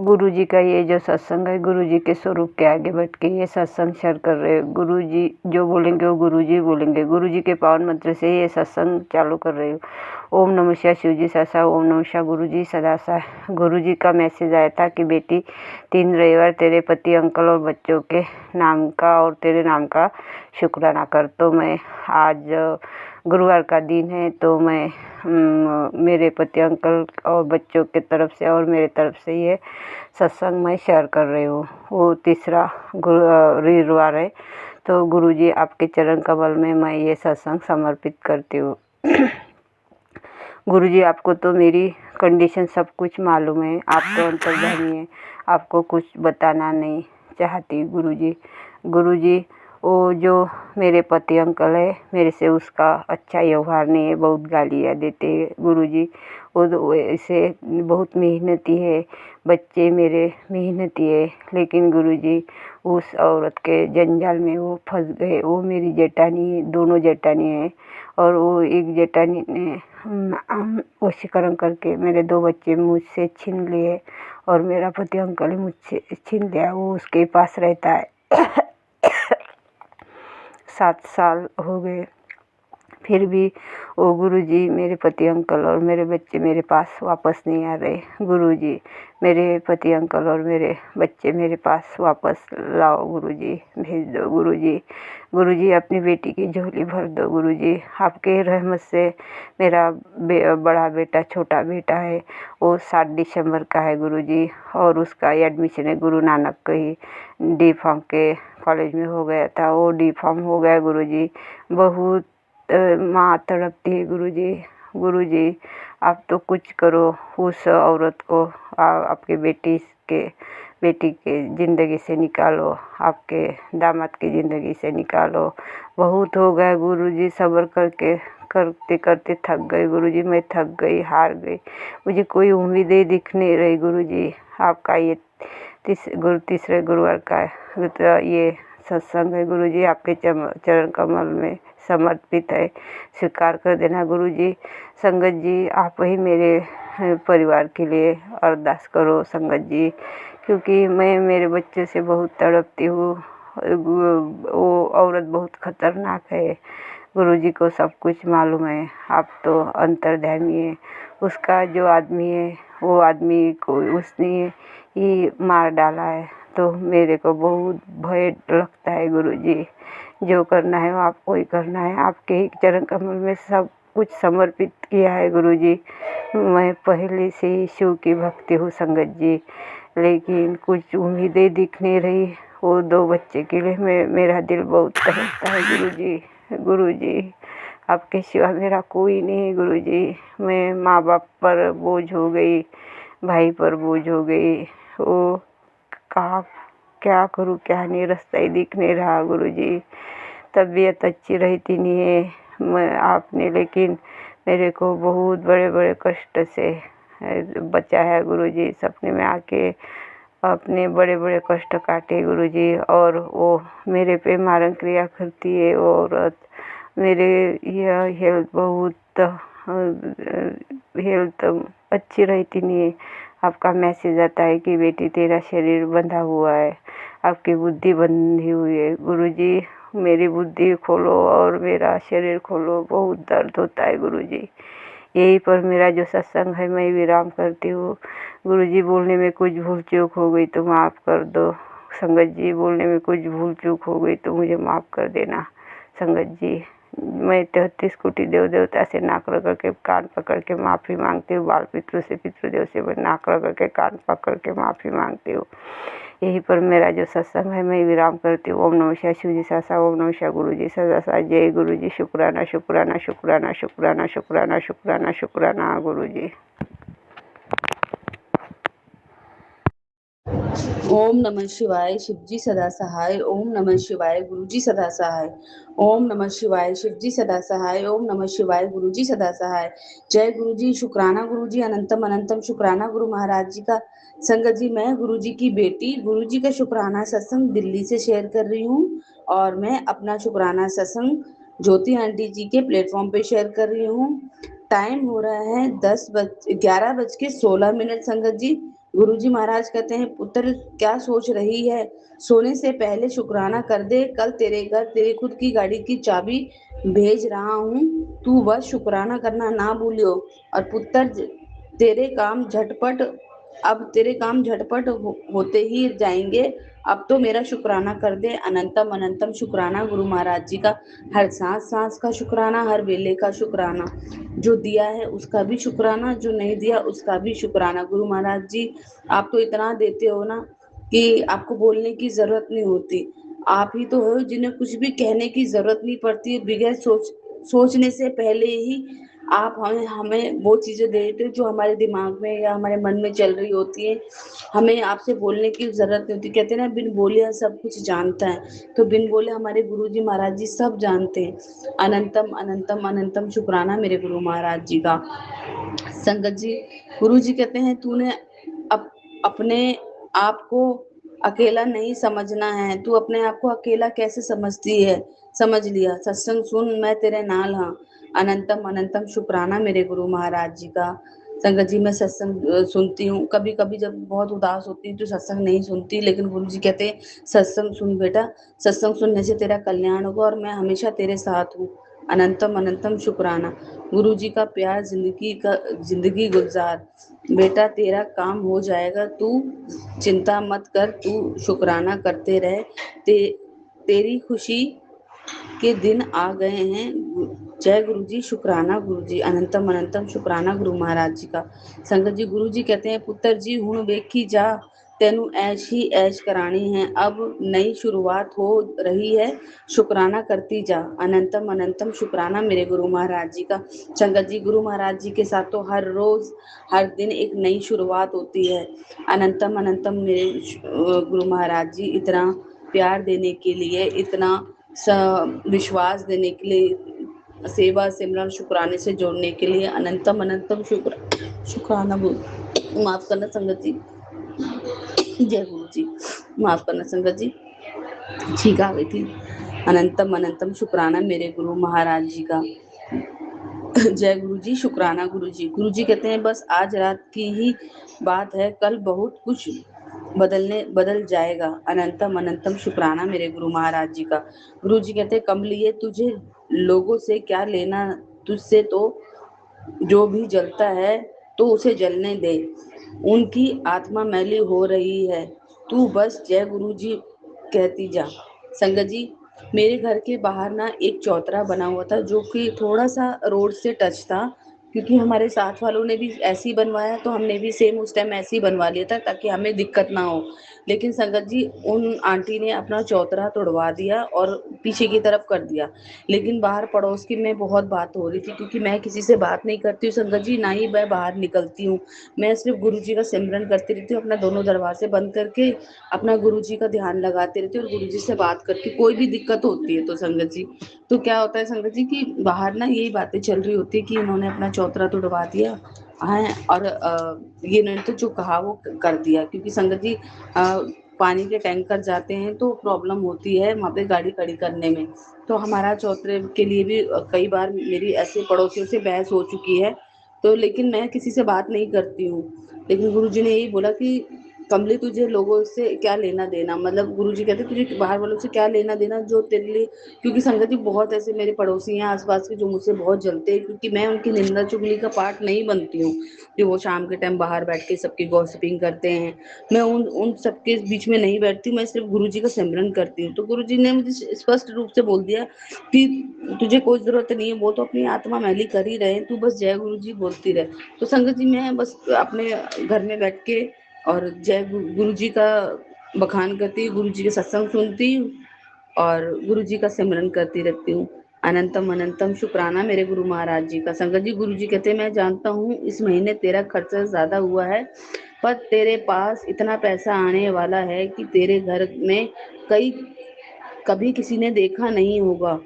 गुरुजी का ये जो सत्संग है, गुरुजी के स्वरूप के आगे बैठ के ये सत्संग शेयर कर रहे हो। गुरुजी जो बोलेंगे वो गुरुजी बोलेंगे। गुरुजी के पावन मंत्र से ये सत्संग चालू कर रही हूँ। ओम नमः शिवाय शिवजी सदा, ओम नमः शिवाय गुरुजी सदा सा। गुरुजी का मैसेज आया था कि बेटी 3 रविवार तेरे पति, अंकल और बच्चों के नाम का और तेरे नाम का शुक्राना कर। तो मैं आज गुरुवार का दिन है, तो मैं मेरे पति, अंकल और बच्चों के तरफ से और मेरे तरफ से ये सत्संग मैं शेयर कर रही हूँ। वो तीसरा रविवार है, तो गुरुजी आपके चरण कमल में मैं ये सत्संग समर्पित करती हूँ। गुरुजी आपको तो मेरी कंडीशन सब कुछ मालूम है, आप तो अंतर्यामी हैं, आपको कुछ बताना नहीं चाहती। गुरुजी वो जो मेरे पति अंकल है, मेरे से उसका अच्छा व्यवहार नहीं है, बहुत गालियाँ देते हैं गुरुजी। वो ऐसे बहुत मेहनती है, बच्चे मेरे मेहनती है, लेकिन गुरुजी उस औरत के जंजाल में वो फंस गए। वो मेरी जेठानी, दोनों जेठानी है, और वो एक जेठानी ने वशीकरण करके मेरे 2 बच्चे मुझसे छीन लिए, और मेरा पति अंकल ही मुझसे छीन लिया। वो उसके पास रहता है। 7 साल हो गए, फिर भी वो गुरुजी मेरे पति अंकल और मेरे बच्चे मेरे पास वापस नहीं आ रहे। गुरुजी मेरे पति अंकल और मेरे बच्चे मेरे पास वापस लाओ गुरुजी, भेज दो गुरुजी अपनी बेटी की झोली भर दो गुरुजी। आपके रहमत से मेरा बड़ा बेटा, छोटा बेटा है, वो 7 दिसंबर का है गुरुजी, और उसका एडमिशन है गुरु नानक कहीं डी फार्म के कॉलेज में हो गया था। वो डी फार्म हो गया गुरुजी। बहुत माँ तड़पती है गुरुजी आप तो कुछ करो, उस औरत को आपके बेटी के ज़िंदगी से निकालो, आपके दामाद की ज़िंदगी से निकालो। बहुत हो गया गुरुजी, सब्र करते करते थक गई गुरुजी, मैं थक गई, हार गई, मुझे कोई उम्मीदें दिख नहीं रही गुरुजी। आपका ये तीसरे गुरुवार का ये सत्संग है गुरुजी, आपके चरण कमल में समर्पित है, स्वीकार कर देना गुरुजी। संगत जी आप ही मेरे परिवार के लिए अरदास करो संगत जी, क्योंकि मैं मेरे बच्चे से बहुत तड़पती हूँ। वो औरत बहुत खतरनाक है, गुरुजी को सब कुछ मालूम है, आप तो अंतर्यामी है। उसका जो आदमी है, वो आदमी को उसने ही मार डाला है, तो मेरे को बहुत भय लगता है गुरुजी। जो करना है वो आपको ही करना है, आपके ही चरण कमल में सब कुछ समर्पित किया है गुरुजी। मैं पहले से ही शिव की भक्ति हूँ संगत जी, लेकिन कुछ उम्मीदें दिख नहीं रही। वो 2 बच्चे के लिए मेरा दिल बहुत तड़पता है गुरुजी आपके सिवा मेरा कोई नहीं है गुरुजी। मैं माँ बाप पर बोझ हो गई, भाई पर बोझ हो गई, वो कहाँ क्या करूँ क्या नहीं, रास्ता ही दिख नहीं रहा गुरुजी। तबीयत अच्छी रहती नहीं है मैं आपने, लेकिन मेरे को बहुत बड़े बड़े कष्ट से बचाया गुरुजी। सपने में आके अपने बड़े बड़े कष्ट काटे गुरुजी, और वो मेरे पे मारण क्रिया करती है वो औरत। मेरे यह हेल्थ अच्छी रहती नहीं है। आपका मैसेज आता है कि बेटी तेरा शरीर बंधा हुआ है, आपकी बुद्धि बंधी हुई है गुरुजी। मेरी बुद्धि खोलो और मेरा शरीर खोलो, बहुत दर्द होता है गुरुजी। यही पर मेरा जो सत्संग है मैं विराम करती हूँ गुरुजी। बोलने में कुछ भूल चूक हो गई तो माफ़ कर दो संगत जी, बोलने में कुछ भूल चूक हो गई तो मुझे माफ़ कर देना संगत जी। मैं 33 कोटि देव देवता से नाक रगड़ के कान पकड़ के माफ़ी मांगती हूँ। बाल पितृ से पितृदेव से मैं नाक रगड़ के कान पकड़ के माफ़ी मांगती हूँ। यही पर मेरा जो सत्संग है मैं विराम करती हूँ। ओम नमः शिवाय शिवजी सासा, ओम नमः शिवाय गुरुजी सदा सा। जय गुरुजी। शुक्राना शुक्राना शुक्राना शुक्राना शुक्राना शुक्राना शुक्राना गुरुजी। ओम नमः शिवाय शिवजी सदा सहाय, ओम नमः शिवाय गुरुजी सदा सहाय, ओम नमः शिवाय शिवजी सदा सहाय, ओम नमः शिवाय गुरुजी सदा सहाय। जय गुरुजी। शुक्राना गुरुजी, अनंतम अनंतम शुक्राना गुरु महाराज जी का। संगत जी मैं गुरुजी की बेटी गुरुजी का शुक्राना सत्संग दिल्ली से शेयर कर रही हूँ, और मैं अपना शुक्राना सत्संग ज्योति आंटी जी के प्लेटफॉर्म पे शेयर कर रही हूँ। टाइम हो रहा है 11 बज के 16 मिनट संगत जी। गुरुजी महाराज कहते हैं, पुत्र क्या सोच रही है, सोने से पहले शुक्राना कर दे, कल तेरे घर तेरी खुद की गाड़ी की चाबी भेज रहा हूँ, तू बस शुक्राना करना ना भूलियो। और पुत्र तेरे काम झटपट अब तेरे काम झटपट होते ही जाएंगे, अब तो मेरा शुक्राना कर दे। अनंतम अनंतम शुक्राना गुरु महाराज जी का, हर सांस सांस का शुक्राना, हर वेले का शुक्राना, जो दिया है उसका भी शुक्राना, जो नहीं दिया उसका भी शुक्राना। गुरु महाराज जी आप तो इतना देते हो ना कि आपको बोलने की जरूरत नहीं होती, आप ही तो हो जिन्हें कुछ भी कहने की जरूरत नहीं पड़ती, बगैर सोचने से पहले ही आप हमें हमें वो चीजें दे देते हो जो हमारे दिमाग में या हमारे मन में चल रही होती है, हमें आपसे बोलने की जरूरत नहीं होती। कहते हैं ना, बिन बोले सब कुछ जानता है, तो बिन बोले हमारे गुरु जी महाराज जी सब जानते हैं। अनंतम अनंतम अनंतम शुक्राना मेरे गुरु महाराज जी का। संगत जी, गुरु जी कहते हैं, तूने अपने आप को अकेला नहीं समझना है, तू अपने आप को अकेला कैसे समझती है, समझ लिया, सत्संग सुन, मैं तेरे नाल हाँ। अनंतम अनंतम शुक्राना मेरे गुरु महाराज जी का। संगत जी, मैं सत्संग सुनती हूँ, कभी कभी जब बहुत उदास होती हूँ तो सत्संग नहीं सुनती, लेकिन गुरु जी कहते हैं, सत्संग सुन बेटा, सत्संग सुनने से तेरा कल्याण होगा और मैं हमेशा तेरे साथ हूँ। अनंतम अनंतम शुक्राना। गुरु जी का प्यार जिंदगी गुलजार, बेटा तेरा काम हो जाएगा, तू चिंता मत कर, तू शुक्राना करते रहे, तेरी खुशी के दिन आ गए हैं। जय गुरु जी, शुक्राना गुरु जी, अनंतम अनंतम शुक्राना गुरु महाराज जी का। संगत जी, गुरु जी कहते हैं, पुत्र जी हुण वेखी जा, तेनू ऐश ही ऐश करानी है, अब नई शुरुआत हो रही है, शुक्राना करती जा। अनंतम अनंतम शुक्राना मेरे गुरु महाराज जी का। संगत जी, गुरु महाराज जी के साथ तो हर रोज हर दिन एक नई शुरुआत होती है। अनंतम अनंतम मेरे गुरु महाराज जी इतना प्यार देने के लिए, इतना विश्वास देने के लिए, सेवा सिमरन शुक्राने से जोड़ने के लिए अनंतम अनंतम शुक्राना। माफ करना संगत जी, जय गुरु जी, माफ करना संगत जी, छींक आ गई थी। अनंतम अनंतम शुक्राना मेरे गुरु महाराज जी का। जय गुरु जी, शुक्राना गुरु जी। गुरु जी कहते हैं, बस आज रात की ही बात है, कल बहुत कुछ बदल जाएगा। अनंतम अनंतम शुक्राना मेरे गुरु महाराज जी का। गुरु जी कहते हैं, कमलिए तुझे लोगों से क्या लेना, तुझसे तो जो भी जलता है तो उसे जलने दे, उनकी आत्मा मैली हो रही है, तू बस जय गुरु जी कहती जा। संगत जी, मेरे घर के बाहर ना एक चौतरा बना हुआ था, जो कि थोड़ा सा रोड से टच था, क्योंकि हमारे साथ वालों ने भी ऐसे ही बनवाया, तो हमने भी सेम उस टाइम ऐसे ही बनवा लिया था ताकि हमें दिक्कत ना हो। लेकिन संगत जी, उन आंटी ने अपना चौतरा तोड़वा दिया और पीछे की तरफ कर दिया। लेकिन बाहर पड़ोस की में बहुत बात हो रही थी, क्योंकि मैं किसी से बात नहीं करती हूँ संगत जी, ना ही मैं बाहर निकलती हूँ, मैं सिर्फ गुरु जी का सिमरन करती रहती हूँ, अपना दोनों दरवाजे बंद करके अपना गुरु जी का ध्यान लगाते रहती हूँ और गुरु जी से बात करके कोई भी दिक्कत होती है तो संगत जी, तो क्या होता है संगत जी कि बाहर ना यही बातें चल रही होती है कि इन्होंने अपना चौतरा तोड़वा दिया है, और ये इन्होंने तो जो कहा वो कर दिया, क्योंकि संगत जी पानी के टैंकर जाते हैं तो प्रॉब्लम होती है वहाँ पे गाड़ी खड़ी करने में। तो हमारा चौतरे के लिए भी कई बार मेरी ऐसे पड़ोसियों से बहस हो चुकी है, तो लेकिन मैं किसी से बात नहीं करती हूँ। लेकिन गुरुजी ने यही बोला कि कमली तुझे लोगों से क्या लेना देना, मतलब गुरुजी कहते तुझे बाहर वालों से क्या लेना देना जो तेरे लिए, क्योंकि संगत जी बहुत ऐसे मेरे पड़ोसी हैं आसपास के जो मुझसे बहुत जलते हैं, क्योंकि मैं उनकी निंदा चुगली का पार्ट नहीं बनती हूँ, जो वो शाम के टाइम बाहर बैठ के सबकी गॉसिपिंग करते हैं, मैं उन उन सबके बीच में नहीं बैठती, मैं सिर्फ गुरुजी का सिमरन करती हूँ। तो गुरुजी ने मुझे स्पष्ट रूप से बोल दिया कि तुझे कोई जरूरत नहीं है, वो तो अपनी आत्मा मैली कर ही रहे, तू बस जय गुरु जी बोलती रहे। तो संगत जी, मैं बस अपने घर में बैठ के और जय गुरु जी का बखान करती हूँ, गुरु जी के सत्संग सुनती हूँ और गुरु जी का सिमरन करती रहती हूँ। अनंतम अनंतम शुक्राना मेरे गुरु महाराज जी का। संगत जी, गुरु जी कहते हैं, मैं जानता हूँ इस महीने तेरा खर्चा ज्यादा हुआ है, पर तेरे पास इतना पैसा आने वाला है कि तेरे घर में कई कभी किसी ने देखा नहीं होगा,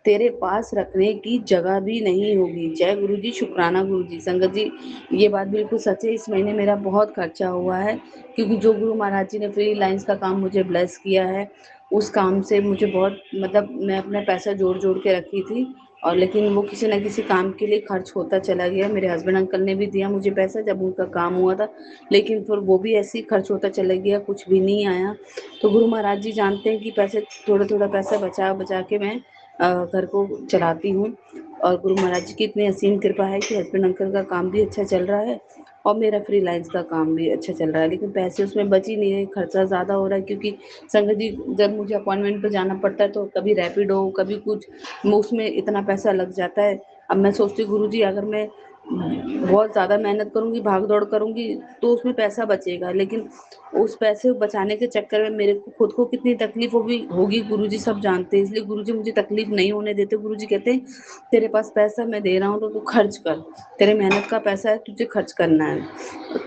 तेरे पास रखने की जगह भी नहीं होगी। जय गुरु जी, शुक्राना गुरु जी। संगत जी, ये बात बिल्कुल सच है, इस महीने मेरा बहुत खर्चा हुआ है, क्योंकि जो गुरु महाराज जी ने फ्री लाइंस का काम मुझे ब्लेस किया है, उस काम से मुझे बहुत, मतलब मैं अपना पैसा जोड़ जोड़ के रखी थी, और लेकिन वो किसी न किसी काम के लिए खर्च होता चला गया। मेरे हस्बैंड अंकल ने भी दिया मुझे पैसा जब उनका काम हुआ था, लेकिन फिर वो भी ऐसे ही खर्च होता चला गया, कुछ भी नहीं आया। तो गुरु महाराज जी जानते हैं कि पैसे थोड़ा-थोड़ा पैसा बचा-बचा के मैं घर को चलाती हूँ। और गुरु महाराज जी की इतनी असीम कृपा है कि हस्बैंड अंकल का काम भी अच्छा चल रहा है और मेरा फ्रीलांस का काम भी अच्छा चल रहा है। लेकिन पैसे उसमें बच ही नहीं रहे, खर्चा ज़्यादा हो रहा है, क्योंकि संगत जी जब मुझे अपॉइंटमेंट पे जाना पड़ता है तो कभी रैपिडो, कभी कुछ, उसमें इतना पैसा लग जाता है। अब मैं सोचती हूँ गुरुजी अगर मैं बहुत ज़्यादा मेहनत करूँगी, भाग-दौड़ करूँगी तो उसमें पैसा बचेगा, लेकिन उस पैसे बचाने के चक्कर में मेरे को खुद को कितनी तकलीफ होगी गुरुजी सब जानते हैं। इसलिए गुरुजी मुझे तकलीफ नहीं होने देते। गुरुजी कहते हैं तेरे पास पैसा मैं दे रहा हूँ तो तू खर्च कर, तेरे मेहनत का पैसा है, तुझे खर्च करना है,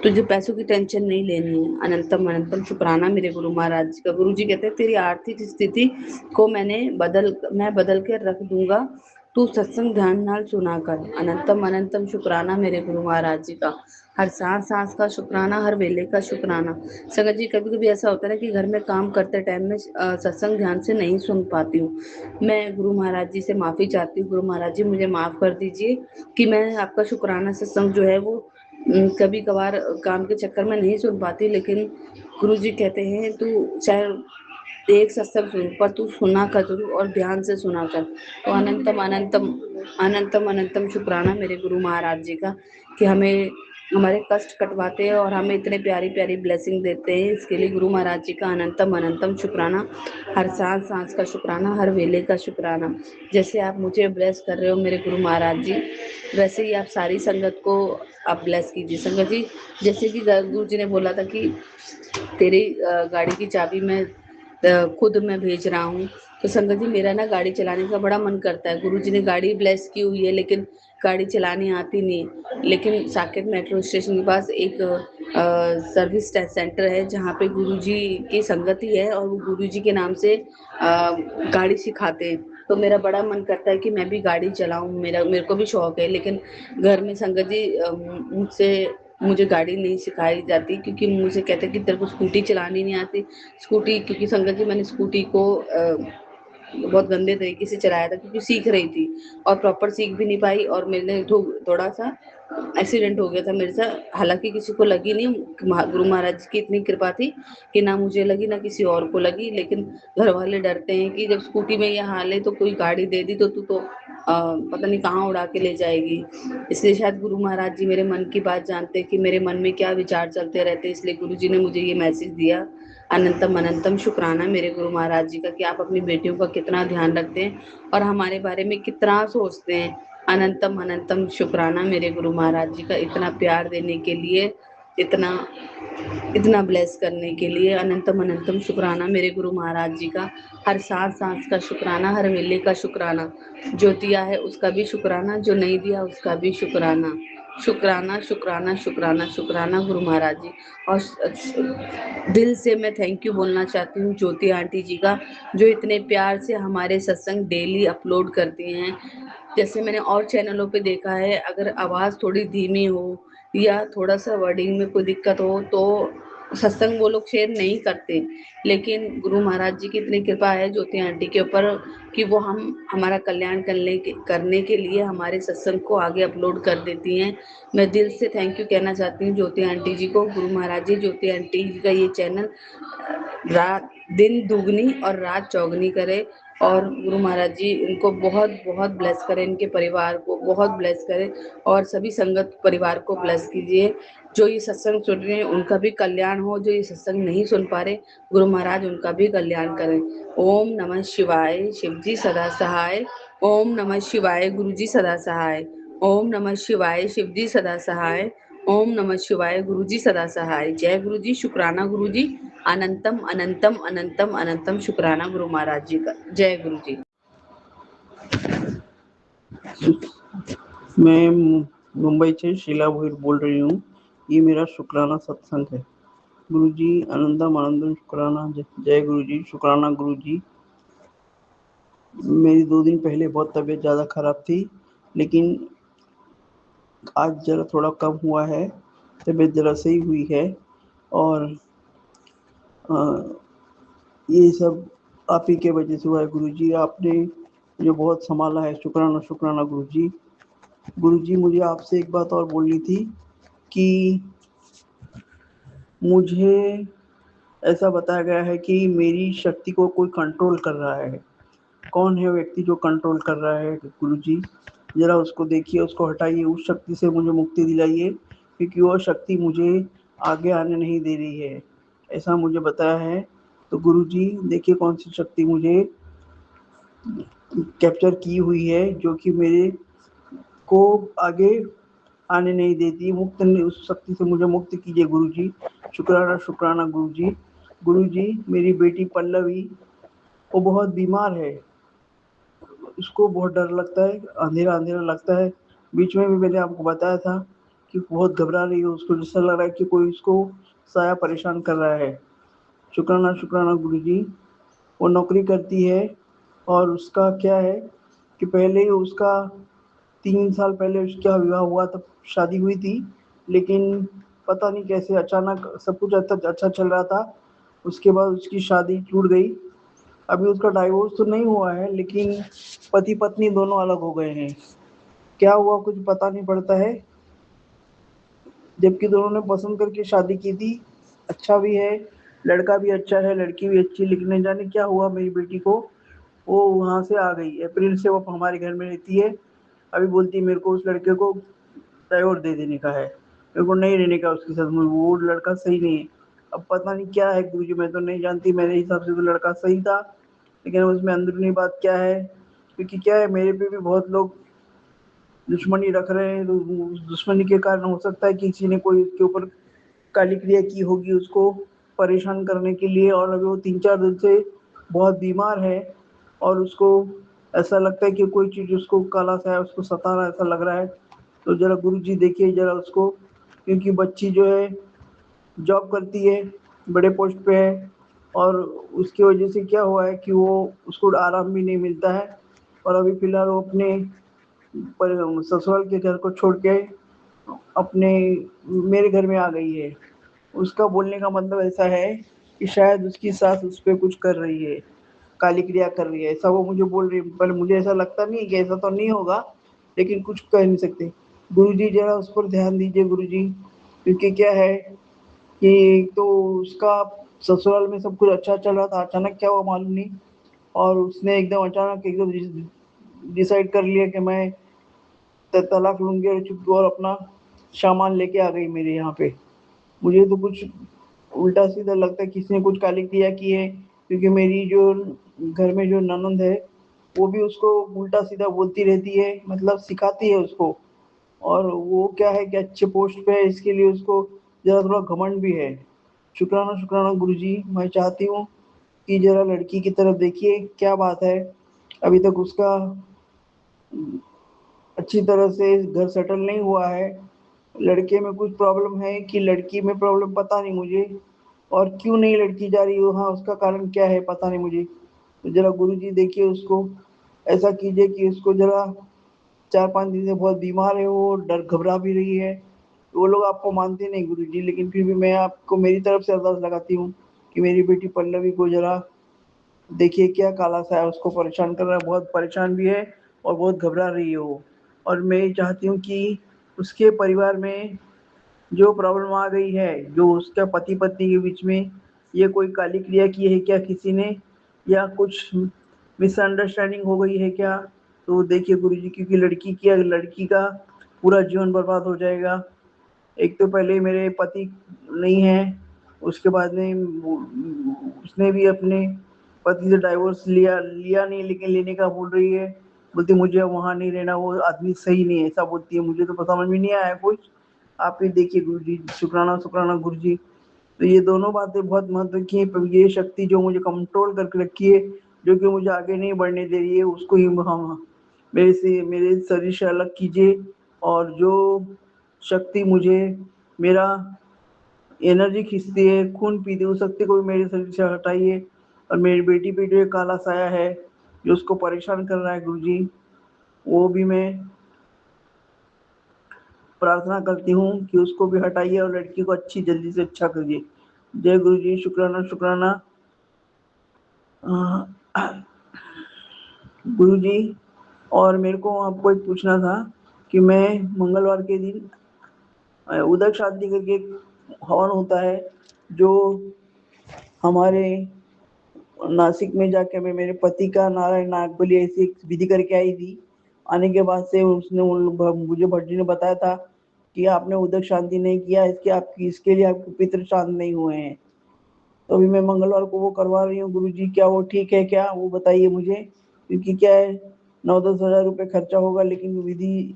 तुझे पैसों की टेंशन नहीं लेनी है। अनंतम अनंतम शुक्राना मेरे गुरु महाराज जी का। गुरुजी कहते हैं तेरी आर्थिक स्थिति को मैं बदल के रख दूंगा, तू सत्संग ध्यान नाल सुना कर। अनंतम अनंतम शुक्राना मेरे गुरु महाराज जी का। हर सांस सांस का शुक्राना, हर वेले का शुक्राना। संगत जी कभी कभी ऐसा होता है ना कि घर में काम करते टाइम में सत्संग ध्यान से नहीं सुन पाती हूँ। मैं गुरु महाराज जी से माफी चाहती हूँ। गुरु महाराज जी मुझे माफ कर दीजिए कि मैं आपका शुक्राना सत्संग जो है वो कभी कभार काम के चक्कर में नहीं सुन पाती, लेकिन गुरु जी कहते हैं तू चाहे एक सत्संग सुन पर तू सुना कर जरूर और ध्यान से सुना कर। तो अनंतम अनंतम अनंतम अनंतम शुक्राना मेरे गुरु महाराज जी का कि हमें हमारे कष्ट कटवाते हैं और हमें इतने प्यारी प्यारी ब्लेसिंग देते हैं। इसके लिए गुरु महाराज जी का अनंतम अनंतम शुक्राना। हर सांस सांस का शुक्राना, हर वेले का शुक्राना। जैसे आप मुझे ब्लेस कर रहे हो मेरे गुरु महाराज जी, वैसे ही आप सारी संगत को आप ब्लेस कीजिए। संगत जी जैसे कि गुरु जी ने बोला था कि तेरी गाड़ी की चाबी मैं खुद मैं भेज रहा हूँ। तो संगत जी मेरा ना गाड़ी चलाने का बड़ा मन करता है। गुरुजी ने गाड़ी ब्लेस की हुई है लेकिन गाड़ी चलानी आती नहीं। लेकिन साकेत मेट्रो स्टेशन के पास एक सर्विस सेंटर है जहाँ पे गुरुजी की संगति है और वो गुरुजी के नाम से गाड़ी सिखाते हैं। तो मेरा बड़ा मन करता है कि मैं भी गाड़ी चलाऊं, मेरे को भी शौक है, लेकिन घर में संगत जी मुझे गाड़ी नहीं सिखाई जाती क्योंकि मुझे कहते हैं कि तेरे को स्कूटी चलानी नहीं आती। स्कूटी क्योंकि संगत जी मैंने स्कूटी को बहुत गंदे तरीके से चलाया था क्योंकि सीख रही थी और प्रॉपर सीख भी नहीं पाई और मेरे थोड़ा सा एक्सीडेंट हो गया था मेरे साथ। हालांकि किसी को लगी नहीं, गुरु महाराज की इतनी कृपा थी कि ना मुझे लगी ना किसी और को लगी। लेकिन घर वाले डरते हैं कि जब स्कूटी में ये हाल है तो कोई गाड़ी दे दी तो तू तो पता नहीं कहाँ उड़ा के ले जाएगी। इसलिए शायद गुरु महाराज जी मेरे मन की बात जानते हैं कि मेरे मन में क्या विचार चलते रहते हैं, इसलिए गुरु जी ने मुझे ये मैसेज दिया। अनंतम अनंतम शुक्राना मेरे गुरु महाराज जी का कि आप अपनी बेटियों का कितना ध्यान रखते हैं और हमारे बारे में कितना सोचते हैं। अनंतम अनंतम शुक्राना मेरे गुरु महाराज जी का इतना प्यार देने के लिए, इतना इतना ब्लेस करने के लिए। अनंतम अनंतम शुक्राना मेरे गुरु महाराज जी का। हर सांस सांस का शुक्राना, हर वेले का शुक्राना। जो दिया है उसका भी शुक्राना, जो नहीं दिया उसका भी शुक्राना। शुक्राना शुक्राना शुक्राना शुक्राना गुरु महाराज जी। और दिल से मैं थैंक यू बोलना चाहती हूँ ज्योति आंटी जी का, जो इतने प्यार से हमारे सत्संग डेली अपलोड करती हैं। जैसे मैंने और चैनलों पे देखा है, अगर आवाज़ थोड़ी धीमी हो या थोड़ा सा वर्डिंग में कोई दिक्कत हो तो सत्संग वो लोग शेयर नहीं करते। लेकिन गुरु महाराज जी की इतनी कृपा है ज्योति आंटी के ऊपर कि वो हमारा कल्याण करने के लिए हमारे सत्संग को आगे अपलोड कर देती हैं। मैं दिल से थैंक यू कहना चाहती हूँ ज्योति आंटी जी को। गुरु महाराज जी ज्योति आंटी जी का ये चैनल रात दिन दुगनी और रात चौगनी करे और गुरु महाराज जी इनको बहुत बहुत ब्लेस करें, इनके परिवार को बहुत ब्लेस करें और सभी संगत परिवार को ब्लेस कीजिए। जो ये सत्संग सुन रहे हैं उनका भी कल्याण हो, जो ये सत्संग नहीं सुन पा रहे गुरु महाराज उनका भी कल्याण करें। ओम नमः शिवाय, शिव जी सदा सहाय। ओम नमः शिवाय, गुरु जी सदा सहाय। ओम नमः शिवाय, शिव जी सदा सहाय। ओम नमः शिवाय, गुरु जी सदा सहाय। जय गुरु जी, शुक्राना गुरु जी। अनंतम अनंतम अनंतम अनंतम शुक्राना गुरु महाराज जी का। जय गुरु जी। मैं मुंबई से शीला भोईर बोल रही हूँ। ये मेरा शुक्राना सत्संग है। गुरुजी आनंदम आनंदम शुक्राना। जय गुरुजी, शुक्राना गुरुजी। मेरी 2 दिन पहले बहुत तबीयत ज़्यादा खराब थी, लेकिन आज जरा थोड़ा कम हुआ है, तबीयत जरा सही हुई है और ये सब आप ही के वजह से हुआ है। गुरुजी आपने मुझे बहुत संभाला है। शुक्राना शुक्राना गुरुजी। गुरुजी, मुझे आपसे एक बात और बोलनी थी कि मुझे ऐसा बताया गया है कि मेरी शक्ति को कोई कंट्रोल कर रहा है। कौन है व्यक्ति जो कंट्रोल कर रहा है गुरुजी? ज़रा उसको देखिए, उसको हटाइए, उस शक्ति से मुझे मुक्ति दिलाइए, क्योंकि वो शक्ति मुझे आगे आने नहीं दे रही है, ऐसा मुझे बताया है। तो गुरुजी देखिए कौन सी शक्ति मुझे कैप्चर की हुई है जो कि मेरे को आगे आने नहीं देती। मुक्त उस शक्ति से मुझे मुक्त कीजिए गुरुजी। शुक्राना शुक्राना गुरुजी। गुरुजी, मेरी बेटी पल्लवी वो बहुत बीमार है, उसको बहुत डर लगता है, अंधेरा अंधेरा लगता है। बीच में भी मैंने आपको बताया था कि बहुत घबरा रही है, उसको जैसा लग रहा है कि कोई उसको साया परेशान कर रहा है। शुक्राना शुक्राना गुरुजी। वो नौकरी करती है और उसका क्या है कि पहले ही उसका 3 साल पहले उसका विवाह हुआ, तब शादी हुई थी, लेकिन पता नहीं कैसे अचानक सब कुछ अच्छा चल रहा था, उसके बाद उसकी शादी टूट गई। अभी उसका डाइवोर्स तो नहीं हुआ है, लेकिन पति पत्नी दोनों अलग हो गए हैं। क्या हुआ कुछ पता नहीं पड़ता है, जबकि दोनों ने पसंद करके शादी की थी। अच्छा भी है, लड़का भी अच्छा है, लड़की भी अच्छी, लेकिन नहीं जाने क्या हुआ मेरी बेटी को। वो वहाँ से आ गई, अप्रैल से वो हमारे घर में रहती है। अभी बोलती है मेरे को उस लड़के को डाइवोर्स दे देने का है, मेरे को नहीं रहने का उसके साथ, वो लड़का सही नहीं है। अब पता नहीं क्या है गुरुजी, मैं तो नहीं जानती, मेरे हिसाब से तो लड़का सही था, लेकिन उसमें अंदरूनी बात क्या है, क्योंकि क्या है मेरे पे भी बहुत लोग दुश्मनी रख रहे हैं, तो उस दुश्मनी के कारण हो सकता है कि किसी ने कोई उसके ऊपर काली क्रिया की होगी उसको परेशान करने के लिए। और अभी वो 3-4 दिन से बहुत बीमार है और उसको ऐसा लगता है कि कोई चीज़ उसको काला सा है, उसको सता रहा है, ऐसा लग रहा है। तो ज़रा गुरुजी देखिए ज़रा उसको, क्योंकि बच्ची जो है जॉब करती है, बड़े पोस्ट पे है, और उसकी वजह से क्या हुआ है कि वो उसको आराम भी नहीं मिलता है। और अभी फ़िलहाल वो अपने ससुराल के घर को छोड़ के अपने मेरे घर में आ गई है। उसका बोलने का मतलब ऐसा है कि शायद उसकी सास उस पे कुछ कर रही है, काली क्रिया कर रही है, ऐसा वो मुझे बोल रही है। पर मुझे ऐसा लगता नहीं है कि ऐसा तो नहीं होगा, लेकिन कुछ कह नहीं सकते। गुरुजी ज़रा उस पर ध्यान दीजिए गुरुजी, क्योंकि क्या है कि एक तो उसका ससुराल में सब कुछ अच्छा चल रहा था, अचानक क्या हुआ मालूम नहीं, और उसने एकदम अचानक एकदम डिसाइड कर लिया कि मैं तलाक लूंगी, और चुप और अपना सामान लेके आ गई मेरे यहाँ पे। मुझे तो कुछ उल्टा सीधा लगता है किसी ने कुछ काली क्रिया की है, क्योंकि मेरी जो घर में जो ननंद है वो भी उसको उल्टा सीधा बोलती रहती है, मतलब सिखाती है उसको। और वो क्या है कि अच्छे पोस्ट पे है, इसके लिए उसको ज़रा थोड़ा घमंड भी है। शुक्राना शुक्राना गुरुजी। मैं चाहती हूँ कि ज़रा लड़की की तरफ देखिए क्या बात है। अभी तक उसका अच्छी तरह से घर सेटल नहीं हुआ है, लड़के में कुछ प्रॉब्लम है कि लड़की में प्रॉब्लम, पता नहीं मुझे, और क्यों नहीं लड़की जा रही हो, हाँ उसका कारण क्या है पता नहीं मुझे। तो जरा गुरुजी देखिए उसको, ऐसा कीजिए कि उसको जरा 4-5 दिन से बहुत बीमार है, वो डर घबरा भी रही है। वो लोग आपको मानते नहीं गुरुजी, लेकिन फिर भी मैं आपको मेरी तरफ से अरदास लगाती हूँ कि मेरी बेटी पल्लवी को जरा देखिए क्या काला सा है, उसको परेशान कर रहा है, बहुत परेशान भी है और बहुत घबरा रही है वो। और मैं ये चाहती हूँ कि उसके परिवार में जो प्रॉब्लम आ गई है, जो उसका पति पत्नी के बीच में, ये कोई काली क्रिया की है क्या किसी ने, या कुछ मिसअंडरस्टैंडिंग हो गई है क्या? तो देखिए गुरुजी, क्योंकि लड़की का पूरा जीवन बर्बाद हो जाएगा। एक तो पहले मेरे पति नहीं है, उसके बाद में उसने भी अपने पति से डाइवोर्स लिया लिया नहीं, लेकिन लेने का बोल रही है, बोलती मुझे वहाँ नहीं रहना, वो आदमी सही नहीं है, ऐसा बोलती है। मुझे तो समझ में नहीं आया कुछ, आप ही देखिए गुरुजी। शुक्राना शुक्राना गुरुजी। तो ये दोनों बातें बहुत महत्व की हैं, पर ये शक्ति जो मुझे कंट्रोल करके रखी है, जो कि मुझे आगे नहीं बढ़ने दे रही है, उसको ही हम मेरे शरीर से अलग कीजिए। और जो शक्ति मुझे मेरा एनर्जी खींचती है, खून पीती है, उस शक्ति को भी मेरे शरीर से हटाइए। और मेरी बेटी पे जो ये काला साया है जो उसको परेशान कर रहा है गुरुजी, वो भी मैं प्रार्थना करती हूँ कि उसको भी हटाइए और लड़की को अच्छी जल्दी से अच्छा करिए। जय गुरुजी। शुक्राना शुक्राना। गुरुजी, और मेरे को आपको एक पूछना था कि मैं मंगलवार के दिन उदक शांति करके एक हवन होता है जो हमारे नासिक में जाके मैं मेरे पति का नारायण नागबली ऐसी एक विधि करके आई थी। आने के बाद से उसने मुझे भट्ट जी ने बताया था कि आपने उदक शांति नहीं किया, इसके लिए आपके पितृ शांत नहीं हुए हैं। तो अभी मैं मंगलवार को वो करवा रही हूँ गुरुजी, क्या वो ठीक है क्या, वो बताइए मुझे। क्योंकि क्या है, 9-10 हजार रुपये खर्चा होगा, लेकिन विधि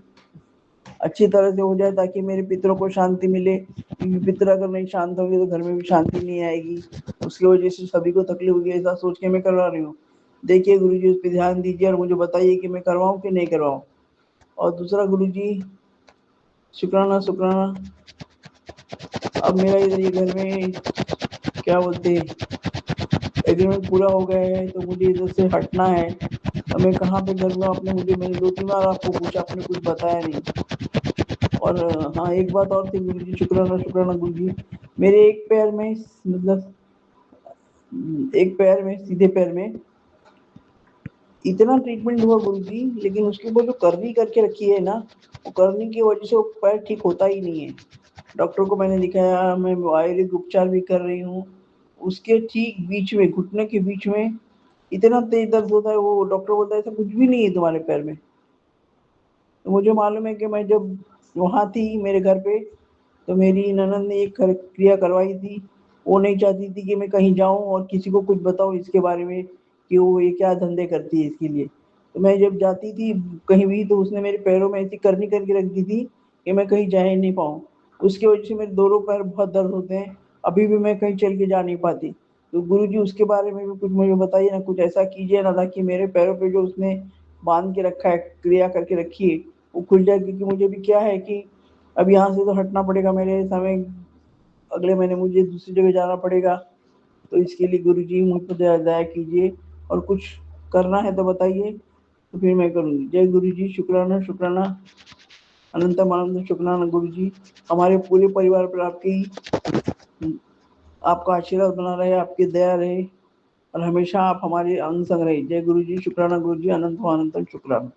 अच्छी तरह से हो जाए ताकि मेरे पितरों को शांति मिले। क्योंकि पितर अगर नहीं शांत होंगे तो घर में भी शांति नहीं आएगी, उसकी वजह से सभी को तकलीफ होगी, ऐसा सोच के मैं करवा रही हूँ। देखिए गुरुजी, उस पर ध्यान दीजिए और मुझे बताइए कि मैं करवाऊँ कि नहीं करवाऊँ। और दूसरा गुरुजी, शुक्राना शुक्राना, अब मेरा इधर ये घर में क्या बोलते एग्रीमेंट पूरा हो गया है, तो मुझे इधर से हटना है। तो मैं कहाँ पे घर में, आपने मैंने 2-3 बार आपको पूछा, आपने कुछ बताया नहीं। और हाँ, एक बात और थी गुरुजी, शुक्राना शुक्राना गुरुजी, मेरे एक पैर में, मतलब एक पैर में, सीधे पैर में इतना ट्रीटमेंट हुआ गुरुजी, लेकिन उसके ऊपर जो करनी करके रखी है ना, वो करनी की वजह से वो पैर ठीक होता ही नहीं है। डॉक्टर को मैंने दिखाया, मैं आयुर्वेदिक उपचार भी कर रही हूँ, उसके ठीक बीच में, घुटने के बीच में इतना तेज दर्द होता है, वो डॉक्टर बोलता है ऐसा कुछ भी नहीं है तुम्हारे पैर में। तो मुझे मालूम है कि मैं जब वहाँ थी मेरे घर पे, तो मेरी ननद ने एक क्रिया करवाई थी। वो नहीं चाहती थी कि मैं कहीं जाऊँ और किसी को कुछ बताऊँ इसके बारे में कि वो ये क्या धंधे करती है इसके लिए। तो मैं जब जाती थी कहीं भी, तो उसने मेरे पैरों में ऐसी करनी करके रख दी थी कि मैं कहीं जा ही नहीं पाऊँ। उसकी वजह से मेरे दोनों पैर बहुत दर्द होते हैं, अभी भी मैं कहीं चल के जा नहीं पाती। तो गुरुजी, उसके बारे में भी कुछ मुझे बताइए ना, कुछ ऐसा कीजिए ना ताकि मेरे पैरों पे जो उसने बांध के रखा है, क्रिया करके रखी है, वो खुल जाए। क्योंकि मुझे भी क्या है कि अब यहाँ से तो हटना पड़ेगा, मेरे समय अगले महीने मुझे दूसरी जगह जाना पड़ेगा। तो इसके लिए गुरुजी मुझ पर दया कीजिए, और कुछ करना है तो बताइए, तो फिर मैं करूँगी। जय गुरुजी, शुक्राना शुक्राना, अनंतम अनंत शुक्राना गुरुजी। हमारे पूरे परिवार पर आपका आशीर्वाद बना रहे, आपकी दया रहे, और हमेशा आप हमारे अंग संग रहे। जय गुरुजी, शुक्राना गुरुजी, अनंत अनंतम शुक्राना।